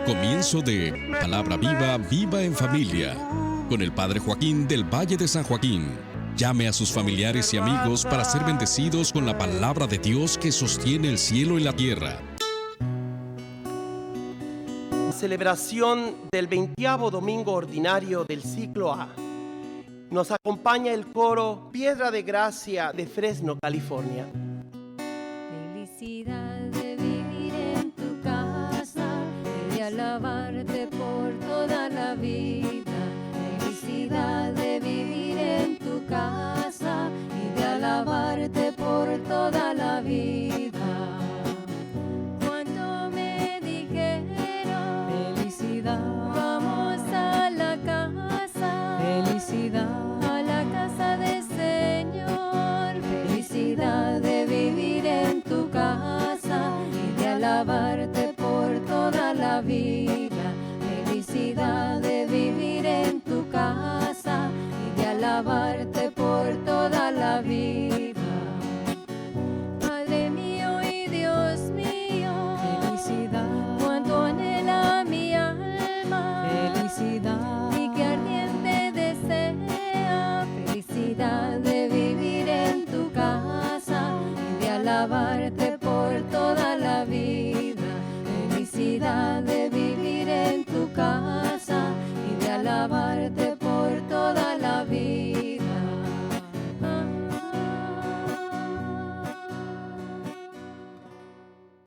comienzo de Palabra Viva, Viva en Familia, con el Padre Joaquín del Valle de San Joaquín. Llame a sus familiares y amigos para ser bendecidos con la palabra de Dios que sostiene el cielo y la tierra. Celebración del 20º domingo ordinario del ciclo A. Nos acompaña el coro Piedra de Gracia de Fresno, California. Felicidad de vivir en tu casa y de alabarte por toda la vida. Felicidad de vivir en tu casa y de alabarte por toda la vida. Cuando me dijeron felicidad, vamos a la casa. Felicidad a la casa del Señor. Felicidad de vivir en tu casa y de alabarte por toda la vida. Felicidad de vivir en tu casa y de alabarte por toda la vida. Padre mío y Dios mío, felicidad cuando anhela mi alma. Felicidad y que ardiente desea. Felicidad de vivir en tu casa y de alabarte por toda la vida. Felicidad de vivir en tu casa y de alabarte por toda la vida.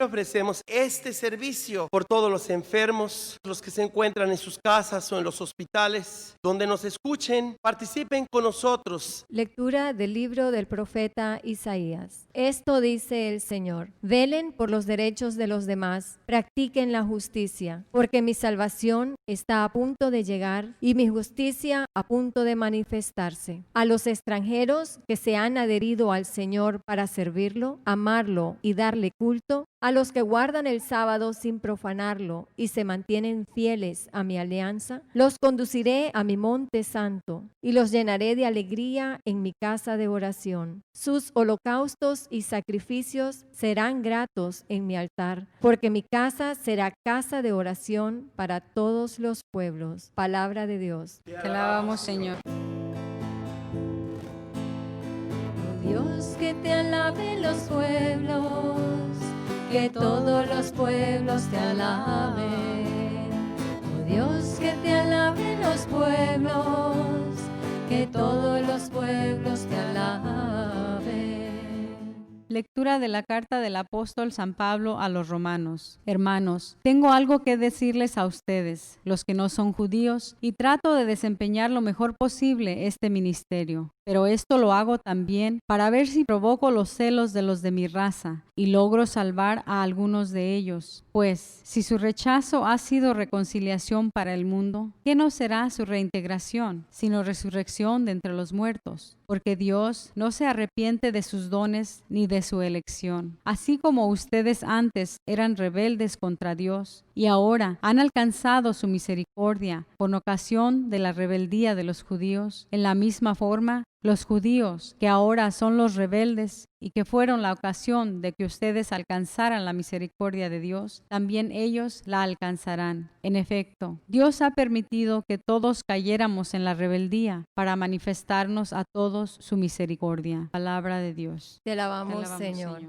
Ofrecemos este servicio por todos los enfermos, los que se encuentran en sus casas o en los hospitales, donde nos escuchen, participen con nosotros. Lectura del libro del profeta Isaías. Esto dice el Señor: velen por los derechos de los demás, practiquen la justicia, porque mi salvación está a punto de llegar y mi justicia a punto de manifestarse. A los extranjeros que se han adherido al Señor para servirlo, amarlo y darle culto, a los que guardan el sábado sin profanarlo y se mantienen fieles a mi alianza, los conduciré a mi monte santo y los llenaré de alegría en mi casa de oración. Sus holocaustos y sacrificios serán gratos en mi altar, porque mi casa será casa de oración para todos los pueblos. Palabra de Dios. Te alabamos, Señor. Oh Dios, que te alaben los pueblos, que todos los pueblos te alaben. Oh Dios, que te alaben los pueblos, que todos los pueblos te alaben. Lectura de la carta del apóstol San Pablo a los romanos. Hermanos, tengo algo que decirles a ustedes, los que no son judíos, y trato de desempeñar lo mejor posible este ministerio. Pero esto lo hago también para ver si provoco los celos de los de mi raza y logro salvar a algunos de ellos. Pues, si su rechazo ha sido reconciliación para el mundo, ¿qué no será su reintegración, sino resurrección de entre los muertos? Porque Dios no se arrepiente de sus dones ni de su elección. Así como ustedes antes eran rebeldes contra Dios y ahora han alcanzado su misericordia por ocasión de la rebeldía de los judíos, en la misma forma, los judíos, que ahora son los rebeldes y que fueron la ocasión de que ustedes alcanzaran la misericordia de Dios, también ellos la alcanzarán. En efecto, Dios ha permitido que todos cayéramos en la rebeldía para manifestarnos a todos su misericordia. Palabra de Dios. Te alabamos, Señor.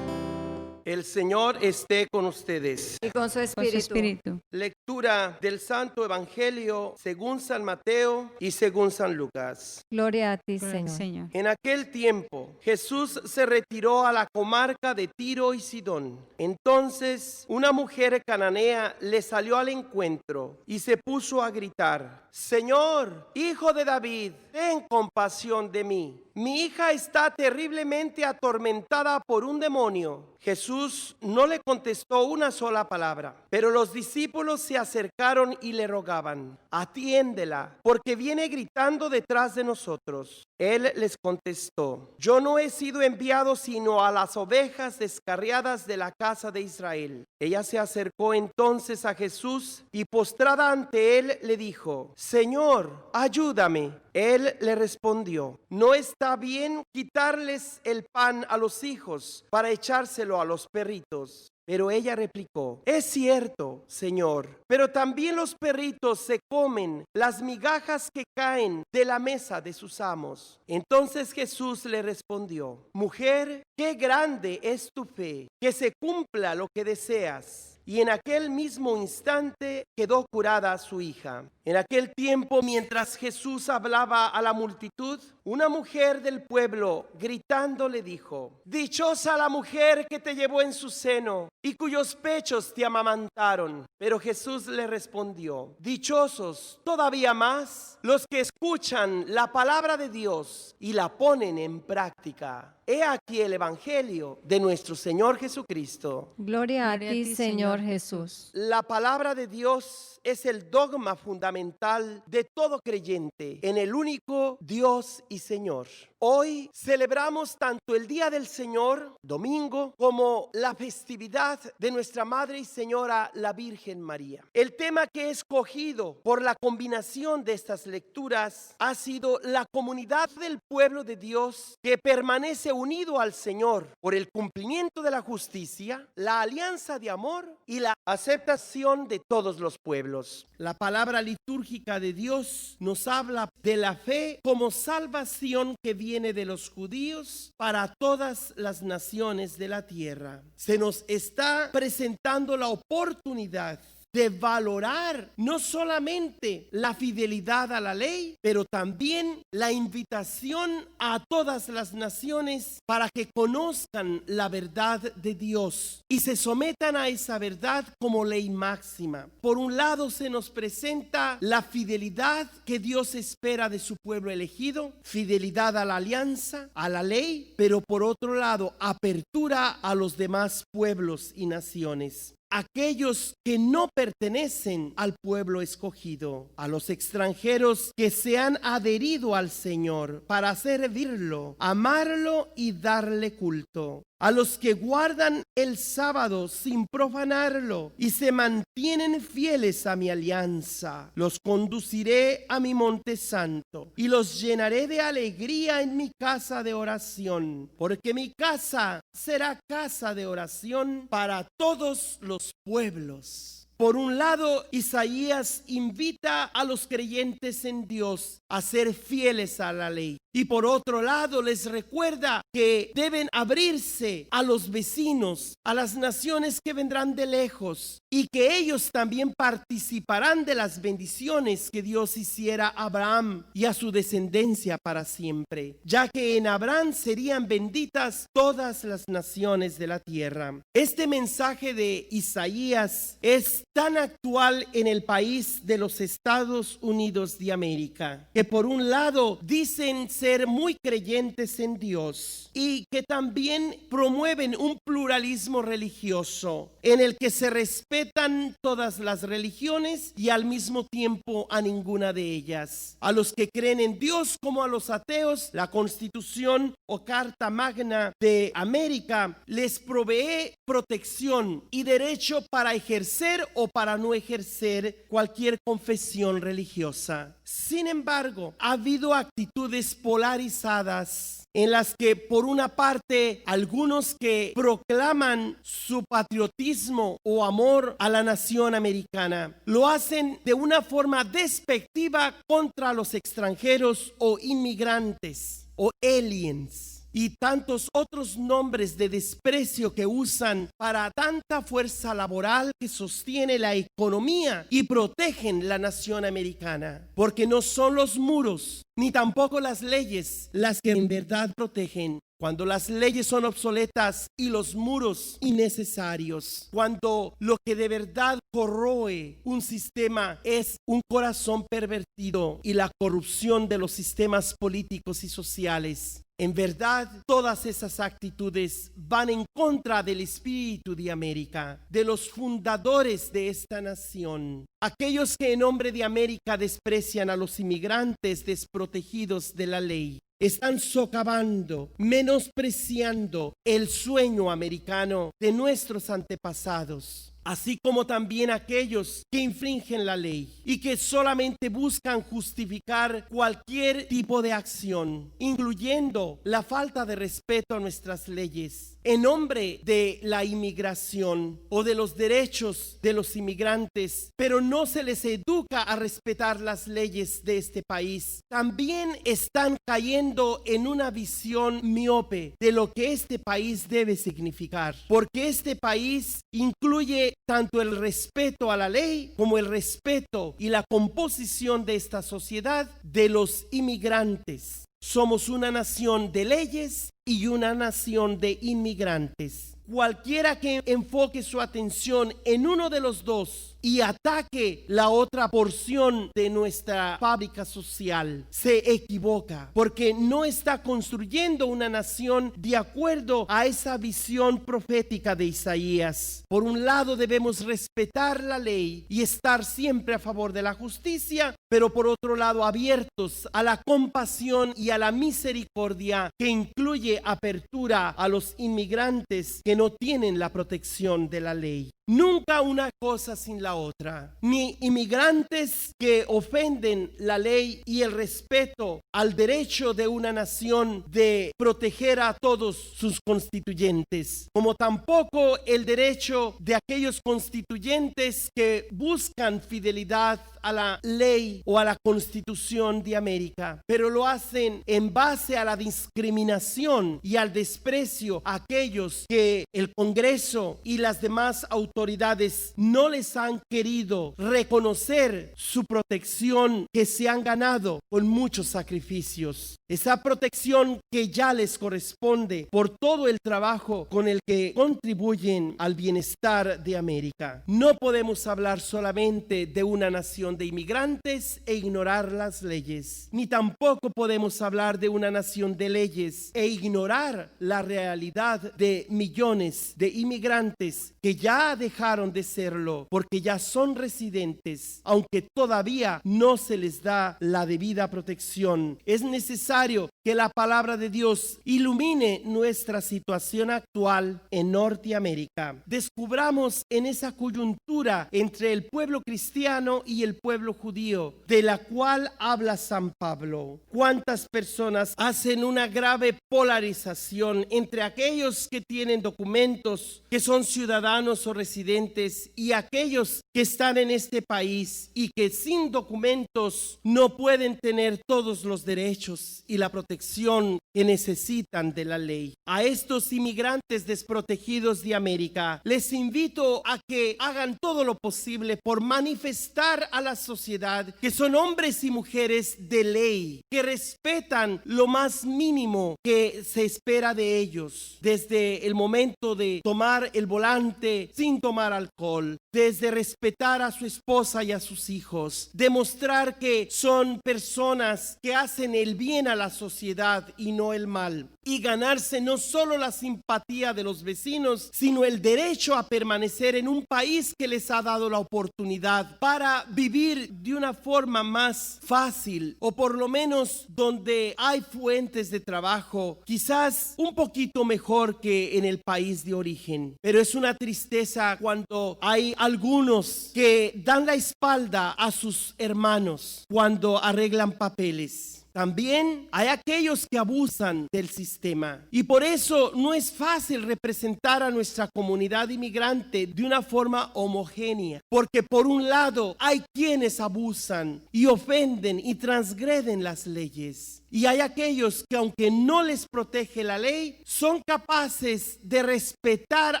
El Señor esté con ustedes. Y con su espíritu. Lectura del Santo Evangelio según San Mateo y según San Lucas. Gloria a ti, Gloria al Señor. Señor. En aquel tiempo, Jesús se retiró a la comarca de Tiro y Sidón. Entonces, una mujer cananea le salió al encuentro y se puso a gritar: Señor, Hijo de David, ten compasión de mí. Mi hija está terriblemente atormentada por un demonio. Jesús no le contestó una sola palabra, pero los discípulos se acercaron y le rogaban: atiéndela, porque viene gritando detrás de nosotros. Él les contestó: yo no he sido enviado sino a las ovejas descarriadas de la casa de Israel. Ella se acercó entonces a Jesús y postrada ante él le dijo: Señor, ayúdame. Él le respondió: no está bien quitarles el pan a los hijos para echárselo a los perritos. Pero ella replicó: es cierto, Señor, pero también los perritos se comen las migajas que caen de la mesa de sus amos. Entonces Jesús le respondió: mujer, qué grande es tu fe, que se cumpla lo que deseas. Y en aquel mismo instante quedó curada su hija. En aquel tiempo, mientras Jesús hablaba a la multitud, una mujer del pueblo, gritando, le dijo: dichosa la mujer que te llevó en su seno y cuyos pechos te amamantaron. Pero Jesús le respondió: dichosos todavía más los que escuchan la palabra de Dios y la ponen en práctica. He aquí el evangelio de nuestro Señor Jesucristo. Gloria a ti, Señor Jesús. La palabra de Dios es el dogma fundamental de todo creyente en el único Dios y Señor. Hoy celebramos tanto el Día del Señor, domingo, como la festividad de nuestra Madre y Señora, la Virgen María. El tema que he escogido por la combinación de estas lecturas ha sido la comunidad del pueblo de Dios que permanece unido al Señor por el cumplimiento de la justicia, la alianza de amor y la aceptación de todos los pueblos. La palabra litúrgica de Dios nos habla de la fe como salvación que viene de los judíos para todas las naciones de la tierra. Se nos está presentando la oportunidad de valorar no solamente la fidelidad a la ley, pero también la invitación a todas las naciones para que conozcan la verdad de Dios y se sometan a esa verdad como ley máxima. Por un lado se nos presenta la fidelidad que Dios espera de su pueblo elegido, fidelidad a la alianza, a la ley, pero por otro lado, apertura a los demás pueblos y naciones. Aquellos que no pertenecen al pueblo escogido, a los extranjeros que se han adherido al Señor para servirlo, amarlo y darle culto. A los que guardan el sábado sin profanarlo y se mantienen fieles a mi alianza. Los conduciré a mi monte santo y los llenaré de alegría en mi casa de oración, porque mi casa será casa de oración para todos los pueblos. Por un lado, Isaías invita a los creyentes en Dios a ser fieles a la ley. Y por otro lado, les recuerda que deben abrirse a los vecinos, a las naciones que vendrán de lejos, y que ellos también participarán de las bendiciones que Dios hiciera a Abraham y a su descendencia para siempre, ya que en Abraham serían benditas todas las naciones de la tierra. Este mensaje de Isaías es tan actual en el país de los Estados Unidos de América, que por un lado dicen ser muy creyentes en Dios y que también promueven un pluralismo religioso en el que se respetan todas las religiones y al mismo tiempo a ninguna de ellas. A los que creen en Dios como a los ateos, la Constitución o Carta Magna de América les provee protección y derecho para ejercer o para no ejercer cualquier confesión religiosa. Sin embargo, ha habido actitudes polarizadas en las que por una parte algunos que proclaman su patriotismo o amor a la nación americana lo hacen de una forma despectiva contra los extranjeros o inmigrantes o aliens y tantos otros nombres de desprecio que usan para tanta fuerza laboral que sostiene la economía y protegen la nación americana, porque no son los muros ni tampoco las leyes las que en verdad protegen. Cuando las leyes son obsoletas y los muros innecesarios, cuando lo que de verdad corroe un sistema es un corazón pervertido y la corrupción de los sistemas políticos y sociales. En verdad, todas esas actitudes van en contra del espíritu de América, de los fundadores de esta nación. Aquellos que en nombre de América desprecian a los inmigrantes desprotegidos de la ley, están socavando, menospreciando el sueño americano de nuestros antepasados, así como también aquellos que infringen la ley y que solamente buscan justificar cualquier tipo de acción, incluyendo la falta de respeto a nuestras leyes. en nombre de la inmigración o de los derechos de los inmigrantes, pero no se les educa a respetar las leyes de este país. También están cayendo en una visión miope de lo que este país debe significar, porque este país incluye tanto el respeto a la ley como el respeto y la composición de esta sociedad de los inmigrantes. Somos una nación de leyes y una nación de inmigrantes. Cualquiera que enfoque su atención en uno de los dos y ataque la otra porción de nuestra fábrica social se equivoca, porque no está construyendo una nación de acuerdo a esa visión profética de Isaías. Por un lado, debemos respetar la ley y estar siempre a favor de la justicia, pero por otro lado abiertos a la compasión y a la misericordia que incluye apertura a los inmigrantes que no tienen la protección de la ley. Nunca una cosa sin la otra, ni inmigrantes que ofenden la ley y el respeto al derecho de una nación de proteger a todos sus constituyentes, como tampoco el derecho de aquellos constituyentes que buscan fidelidad a la ley o a la Constitución de América, pero lo hacen en base a la discriminación y al desprecio a aquellos que el Congreso y las demás autoridades no les han querido reconocer su protección que se han ganado con muchos sacrificios. Esa protección que ya les corresponde por todo el trabajo con el que contribuyen al bienestar de América. No podemos hablar solamente de una nación de inmigrantes e ignorar las leyes, ni tampoco podemos hablar de una nación de leyes e ignorar la realidad de millones de inmigrantes que ya dejaron de serlo porque ya son residentes, aunque todavía no se les da la debida protección. Es necesario que la palabra de Dios ilumine nuestra situación actual en Norteamérica. Descubramos en esa coyuntura entre el pueblo cristiano y el pueblo judío, de la cual habla San Pablo. ¿Cuántas personas hacen una grave polarización entre aquellos que tienen documentos, que son ciudadanos o residentes, y aquellos que están en este país y que sin documentos no pueden tener todos los derechos y la protección que necesitan de la ley? A estos inmigrantes desprotegidos de América les invito a que hagan todo lo posible por manifestar a la sociedad que son hombres y mujeres de ley, que respetan lo más mínimo que se espera de ellos, desde el momento de tomar el volante sin tomar alcohol, desde respetar a su esposa y a sus hijos, demostrar que son personas que hacen el bien a la sociedad y no el mal, y ganarse no solo la simpatía de los vecinos, sino el derecho a permanecer en un país que les ha dado la oportunidad para vivir de una forma más fácil, o por lo menos donde hay fuentes de trabajo, quizás un poquito mejor que en el país de origen. Pero es una tristeza cuando hay algunos que dan la espalda a sus hermanos cuando arreglan papeles. También hay aquellos que abusan del sistema, y por eso no es fácil representar a nuestra comunidad inmigrante de una forma homogénea, porque por un lado hay quienes abusan y ofenden y transgreden las leyes, y hay aquellos que, aunque no les protege la ley, son capaces de respetar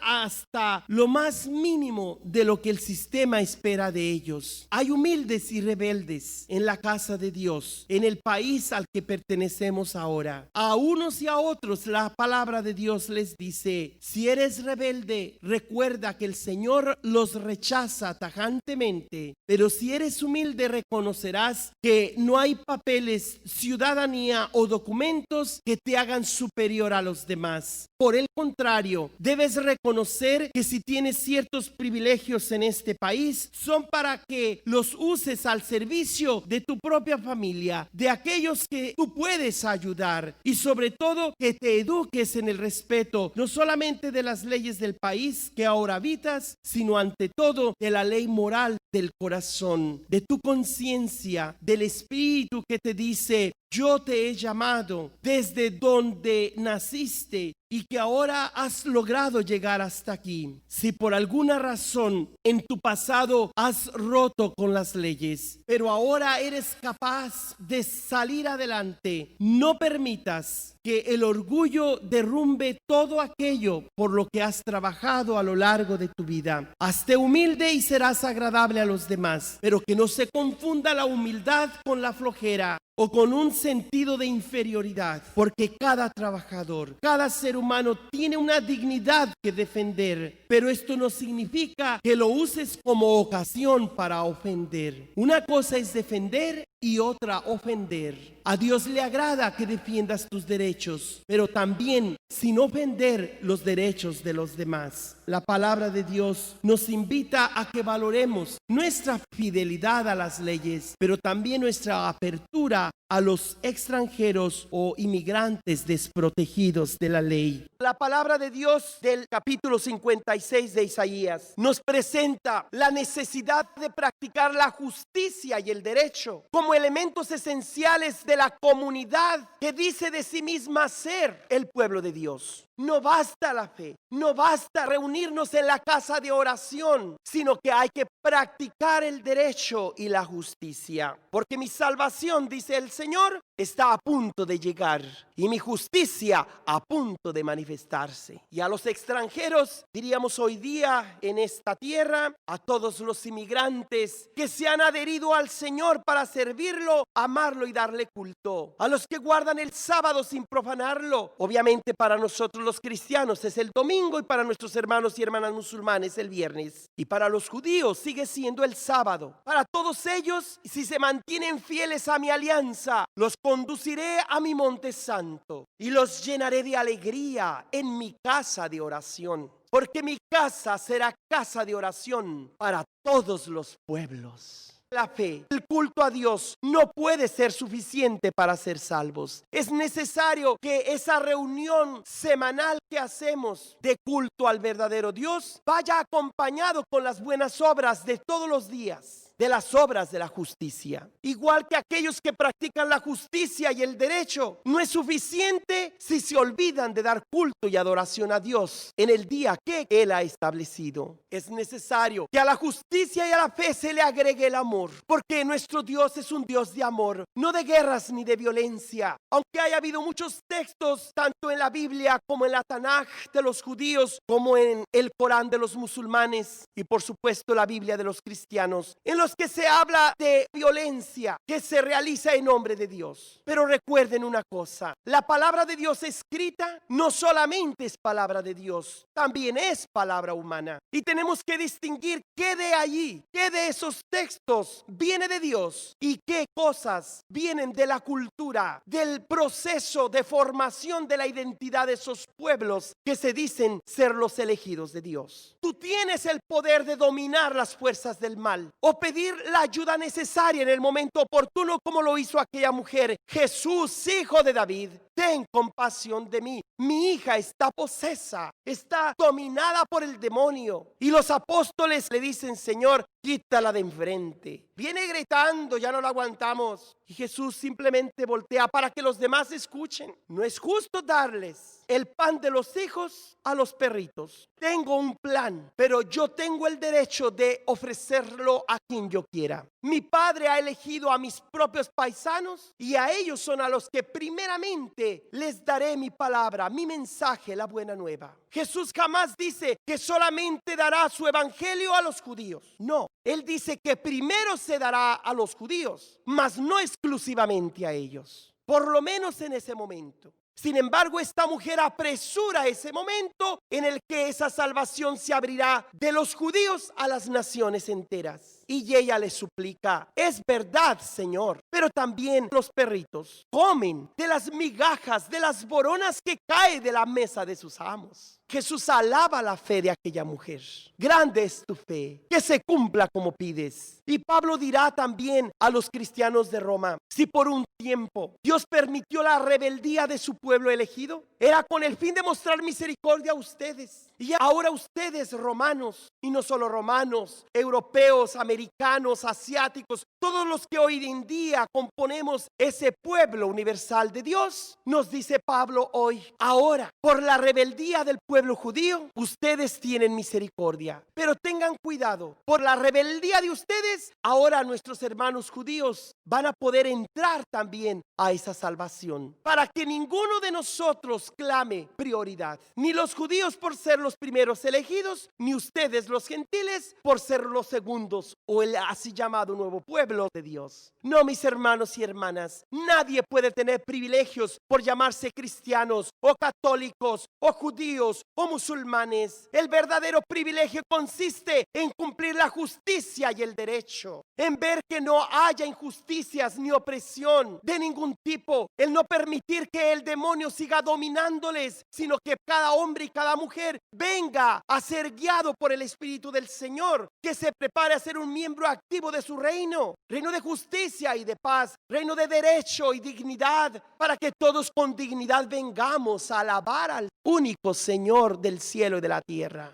hasta lo más mínimo de lo que el sistema espera de ellos. Hay humildes y rebeldes en la casa de Dios, en el país al que pertenecemos ahora. A unos y a otros la palabra de Dios les dice: si eres rebelde, recuerda que el Señor los rechaza tajantemente, pero si eres humilde, reconocerás que no hay papeles, ciudadanía o documentos que te hagan superior a los demás. Por el contrario, debes reconocer que si tienes ciertos privilegios en este país, son para que los uses al servicio de tu propia familia, de aquellos que tú puedes ayudar, y sobre todo que te eduques en el respeto no solamente de las leyes del país que ahora habitas, sino ante todo de la ley moral del corazón, de tu conciencia, del espíritu que te dice: yo te he llamado desde donde naciste y que ahora has logrado llegar hasta aquí. Si por alguna razón en tu pasado has roto con las leyes, pero ahora eres capaz de salir adelante, no permitas que el orgullo derrumbe todo aquello por lo que has trabajado a lo largo de tu vida. Hazte humilde y serás agradable a los demás, pero que no se confunda la humildad con la flojera o con un sentido de inferioridad, porque cada trabajador, cada ser humano tiene una dignidad que defender, pero esto no significa que lo uses como ocasión para ofender. Una cosa es defender y otra ofender. A Dios le agrada que defiendas tus derechos, pero también sin ofender los derechos de los demás. La palabra de Dios nos invita a que valoremos nuestra fidelidad a las leyes, pero también nuestra apertura a los extranjeros o inmigrantes desprotegidos de la ley. La palabra de Dios del capítulo 56 de Isaías nos presenta la necesidad de practicar la justicia y el derecho como elementos esenciales de la comunidad que dice de sí misma ser el pueblo de Dios. No basta la fe, no basta reunirnos en la casa de oración, sino que hay que practicar el derecho y la justicia. Porque mi salvación, dice el Señor, está a punto de llegar y mi justicia a punto de manifestarse. Y a los extranjeros, diríamos hoy día en esta tierra, a todos los inmigrantes que se han adherido al Señor para servirlo, amarlo y darle culto. A los que guardan el sábado sin profanarlo. Obviamente para nosotros los cristianos es el domingo y para nuestros hermanos y hermanas musulmanes el viernes. Y para los judíos sigue siendo el sábado. Para todos ellos, si se mantienen fieles a mi alianza, los conduciré a mi monte santo y los llenaré de alegría en mi casa de oración. Porque mi casa será casa de oración para todos los pueblos. La fe, el culto a Dios no puede ser suficiente para ser salvos. Es necesario que esa reunión semanal que hacemos de culto al verdadero Dios vaya acompañado con las buenas obras de todos los días, de las obras de la justicia. Igual que aquellos que practican la justicia y el derecho, no es suficiente si se olvidan de dar culto y adoración a Dios en el día que Él ha establecido. Es necesario que a la justicia y a la fe se le agregue el amor, porque nuestro Dios es un Dios de amor, no de guerras ni de violencia. Aunque haya habido muchos textos, tanto en la Biblia como en la Tanaj de los judíos, como en el Corán de los musulmanes y por supuesto la Biblia de los cristianos, en los que se habla de violencia que se realiza en nombre de Dios. Pero recuerden una cosa, la palabra de Dios escrita no solamente es palabra de Dios, también es palabra humana. Y tenemos que distinguir qué de allí, qué de esos textos viene de Dios y qué cosas vienen de la cultura, del proceso de formación de la identidad de esos pueblos que se dicen ser los elegidos de Dios. Tú tienes el poder de dominar las fuerzas del mal o pedir la ayuda necesaria en el momento oportuno, como lo hizo aquella mujer. Jesús, hijo de David, ten compasión de mí. Mi hija está posesa, está dominada por el demonio. Y los apóstoles le dicen: Señor, quítala de enfrente. Viene gritando, ya no la aguantamos. Y Jesús simplemente voltea para que los demás escuchen. No es justo darles el pan de los hijos a los perritos. Tengo un plan, pero yo tengo el derecho de ofrecerlo a quien yo quiera. Mi padre ha elegido a mis propios paisanos y a ellos son a los que primeramente les daré mi palabra, mi mensaje, la buena nueva. Jesús jamás dice que solamente dará su evangelio a los judíos. No, Él dice que primero se dará a los judíos, mas no exclusivamente a ellos. Por lo menos en ese momento. Sin embargo, esta mujer apresura ese momento en el que esa salvación se abrirá de los judíos a las naciones enteras. Y ella le suplica: es verdad, Señor, pero también los perritos comen de las migajas, de las boronas que caen de la mesa de sus amos. Jesús alaba la fe de aquella mujer. Grande es tu fe, que se cumpla como pides. Y Pablo dirá también a los cristianos de Roma: si por un tiempo Dios permitió la rebeldía de su pueblo elegido, era con el fin de mostrar misericordia a ustedes. Y ahora ustedes, romanos, y no solo romanos, europeos, americanos, afroamericanos, asiáticos, todos los que hoy en día componemos ese pueblo universal de Dios. Nos dice Pablo hoy: ahora, por la rebeldía del pueblo judío, ustedes tienen misericordia. Pero tengan cuidado, por la rebeldía de ustedes, ahora nuestros hermanos judíos van a poder entrar también a esa salvación. Para que ninguno de nosotros clame prioridad. Ni los judíos por ser los primeros elegidos, ni ustedes los gentiles por ser los segundos o el así llamado nuevo pueblo de Dios. No, mis hermanos y hermanas, nadie puede tener privilegios por llamarse cristianos o católicos o judíos o musulmanes. El verdadero privilegio consiste en cumplir la justicia y el derecho, en ver que no haya injusticias ni opresión de ningún tipo, el no permitir que el demonio siga dominándoles, sino que cada hombre y cada mujer venga a ser guiado por el Espíritu del Señor, que se prepare a ser un miembro activo de su reino de justicia y de paz, reino de derecho y dignidad, para que todos con dignidad vengamos a alabar al único Señor del cielo y de la tierra.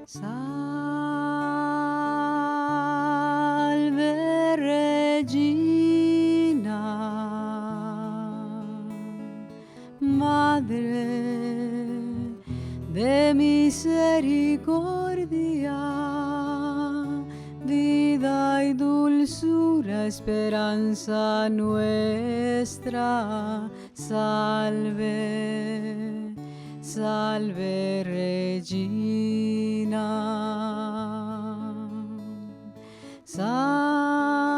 Salve Regina, Madre de misericordia, vida y dulzura, esperanza nuestra. Salve, salve Regina. Salve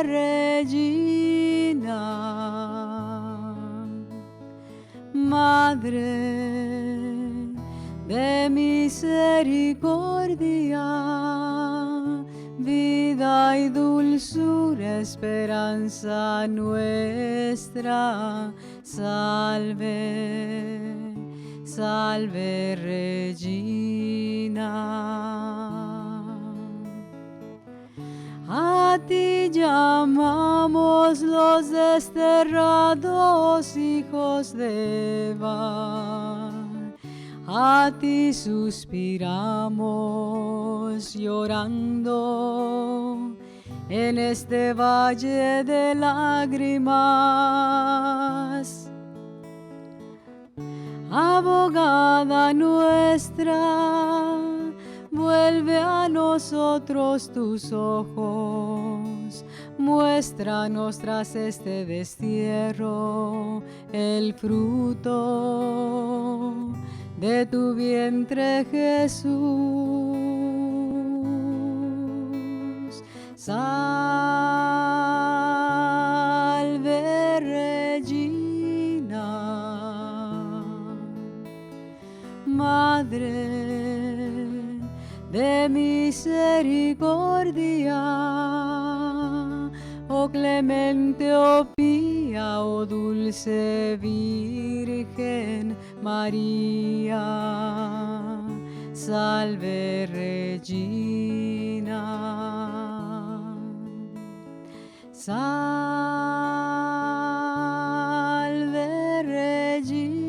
Regina, Madre de misericordia, vida y dulzura, esperanza nuestra. Salve, salve Regina. A ti llamamos los desterrados hijos de Eva, a ti suspiramos llorando en este valle de lágrimas. Abogada nuestra, vuelve a nosotros tus ojos, muéstranos tras este destierro el fruto de tu vientre, Jesús. Salve Regina, Madre de misericordia, oh clemente, oh pía, oh dulce Virgen María. Salve Regina. Salve Regina.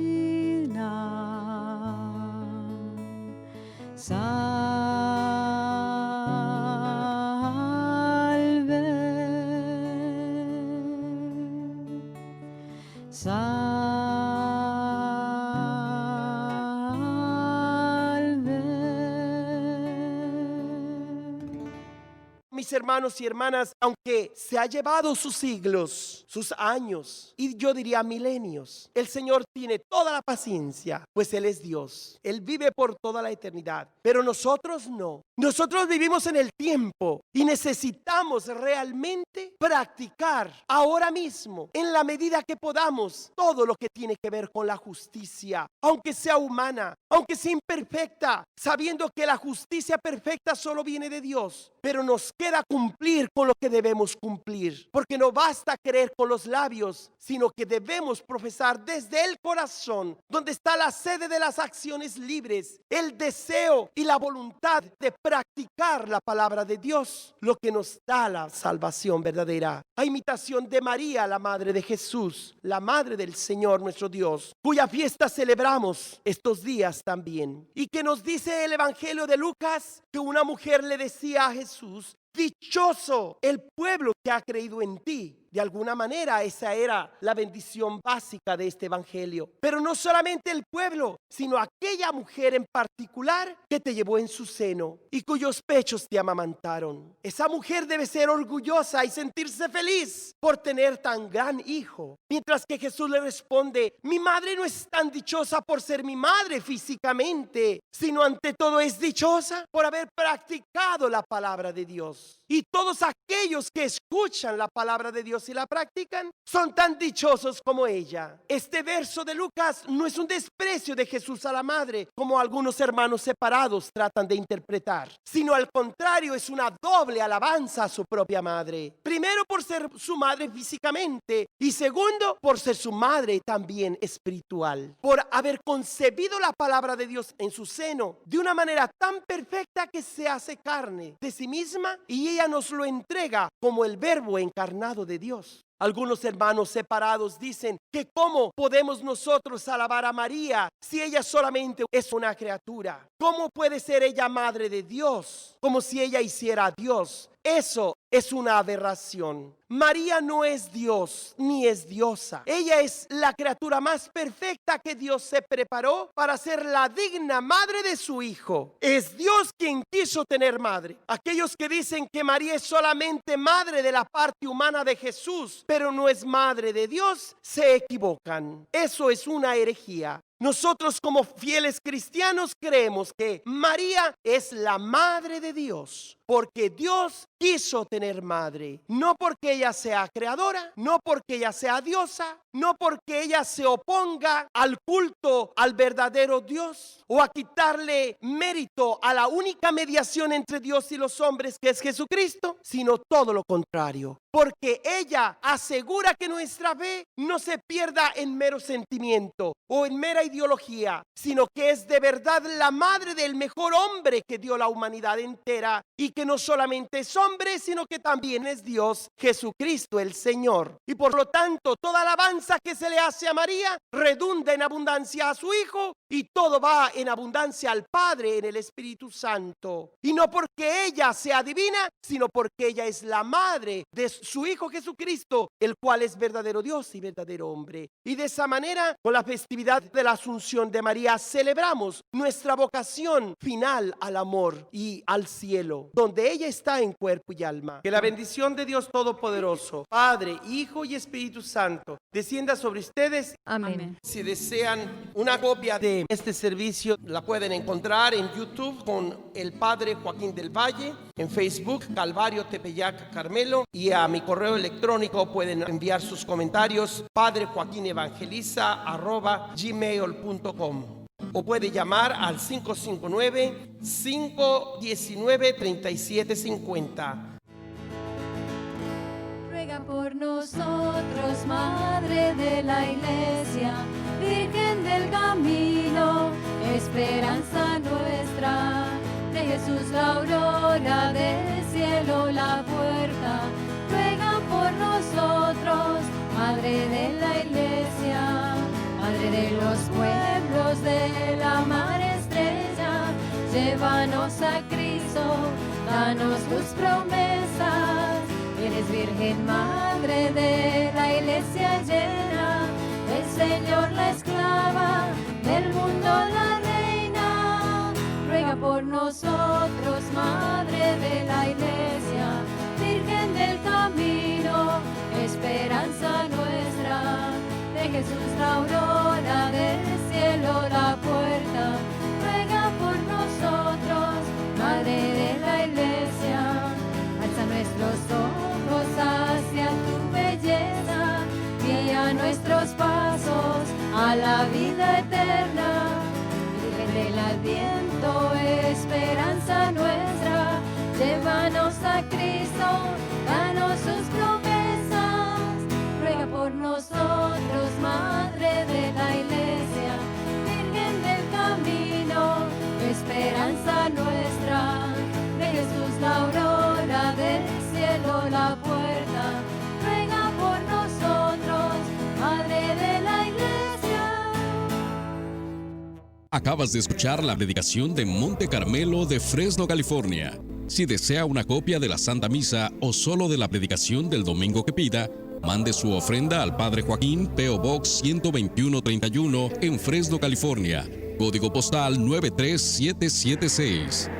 Mis hermanos y hermanas, aunque se ha llevado sus siglos, sus años, y yo diría milenios, el Señor tiene toda la paciencia, pues Él es Dios. Él vive por toda la eternidad, pero nosotros no. Nosotros vivimos en el tiempo y necesitamos realmente practicar ahora mismo, en la medida que podamos, todo lo que tiene que ver con la justicia, aunque sea humana, aunque sea imperfecta, sabiendo que la justicia perfecta solo viene de Dios, pero nos queda queda cumplir con lo que debemos cumplir, porque no basta creer con los labios, sino que debemos profesar desde el corazón, donde está la sede de las acciones libres, el deseo y la voluntad de practicar la palabra de Dios, lo que nos da la salvación verdadera. A imitación de María, la madre de Jesús, la madre del Señor nuestro Dios, cuya fiesta celebramos estos días también. Y que nos dice el Evangelio de Lucas que una mujer le decía a Jesús: dichoso el pueblo que ha creído en ti. De alguna manera esa era la bendición básica de este evangelio. Pero no solamente el pueblo, sino aquella mujer en particular que te llevó en su seno y cuyos pechos te amamantaron. Esa mujer debe ser orgullosa y sentirse feliz por tener tan gran hijo. Mientras que Jesús le responde: mi madre no es tan dichosa por ser mi madre físicamente, sino ante todo es dichosa por haber practicado la palabra de Dios. Y todos aquellos que escuchan la palabra de Dios y la practican son tan dichosos como ella. Este verso de Lucas no es un desprecio de Jesús a la madre, como algunos hermanos separados tratan de interpretar, sino al contrario, es una doble alabanza a su propia madre. Primero, por ser su madre físicamente, y segundo, por ser su madre también espiritual, por haber concebido la palabra de Dios en su seno de una manera tan perfecta que se hace carne de sí misma y ella nos lo entrega como el verbo encarnado de Dios. Algunos hermanos separados dicen que cómo podemos nosotros alabar a María si ella solamente es una criatura. ¿Cómo puede ser ella madre de Dios? Como si ella hiciera a Dios. Eso es una aberración. María no es Dios ni es diosa. Ella es la criatura más perfecta que Dios se preparó para ser la digna madre de su Hijo. Es Dios quien quiso tener madre. Aquellos que dicen que María es solamente madre de la parte humana de Jesús, pero no es madre de Dios, se equivocan. Eso es una herejía. Nosotros como fieles cristianos creemos que María es la madre de Dios, porque Dios quiso tener madre, no porque ella sea creadora, no porque ella sea diosa, no porque ella se oponga al culto al verdadero Dios o a quitarle mérito a la única mediación entre Dios y los hombres, que es Jesucristo, sino todo lo contrario. Porque ella asegura que nuestra fe no se pierda en mero sentimiento o en mera ideología, sino que es de verdad la madre del mejor hombre que dio la humanidad entera, y que no solamente es hombre, sino que también es Dios, Jesucristo el Señor. Y por lo tanto, toda alabanza que se le hace a María redunda en abundancia a su Hijo, y todo va en abundancia al Padre en el Espíritu Santo. Y no porque ella sea divina, sino porque ella es la madre de su Hijo Jesucristo, el cual es verdadero Dios y verdadero hombre. Y de esa manera, con la festividad de la Asunción de María, celebramos nuestra vocación final al amor y al cielo, donde ella está en cuerpo y alma. Que la bendición de Dios Todopoderoso, Padre, Hijo y Espíritu Santo, descienda sobre ustedes. Amén. Si desean una copia de este servicio, la pueden encontrar en YouTube con el Padre Joaquín del Valle, en Facebook Calvario Tepeyac Carmelo, y a mi correo electrónico pueden enviar sus comentarios padrejoaquinevangeliza@gmail.com, o puede llamar al 559-519-3750. Ruega por nosotros, Madre de la Iglesia, Virgen del camino, esperanza nuestra. De Jesús la aurora, del cielo la puerta. Ruega por nosotros, Madre de la Iglesia, Madre de los pueblos de la mar estrella. Llévanos a Cristo, danos tus promesas. Eres Virgen Madre de la Iglesia llena, el Señor la esclava, del mundo la reina. Ruega por nosotros, Madre de la Iglesia, Virgen del camino, esperanza nuestra. De Jesús la aurora, del cielo la puerta. Ruega por nosotros, Madre de la Iglesia. Alza nuestros ojos hacia tu belleza, guía nuestros pasos a la vida eterna. Virgen del Adviento, esperanza nuestra, llévanos a a Cristo, danos sus promesas. Ruega por nosotros, Madre de la Iglesia, Virgen del camino, esperanza nuestra. De Jesús la aurora, del cielo la puerta. Ruega por nosotros, Madre de la Iglesia. Acabas de escuchar la predicación de Monte Carmelo de Fresno, California. Si desea una copia de la Santa Misa o solo de la predicación del domingo que pida, mande su ofrenda al Padre Joaquín, P.O. Box 12131 en Fresno, California. Código postal 93776.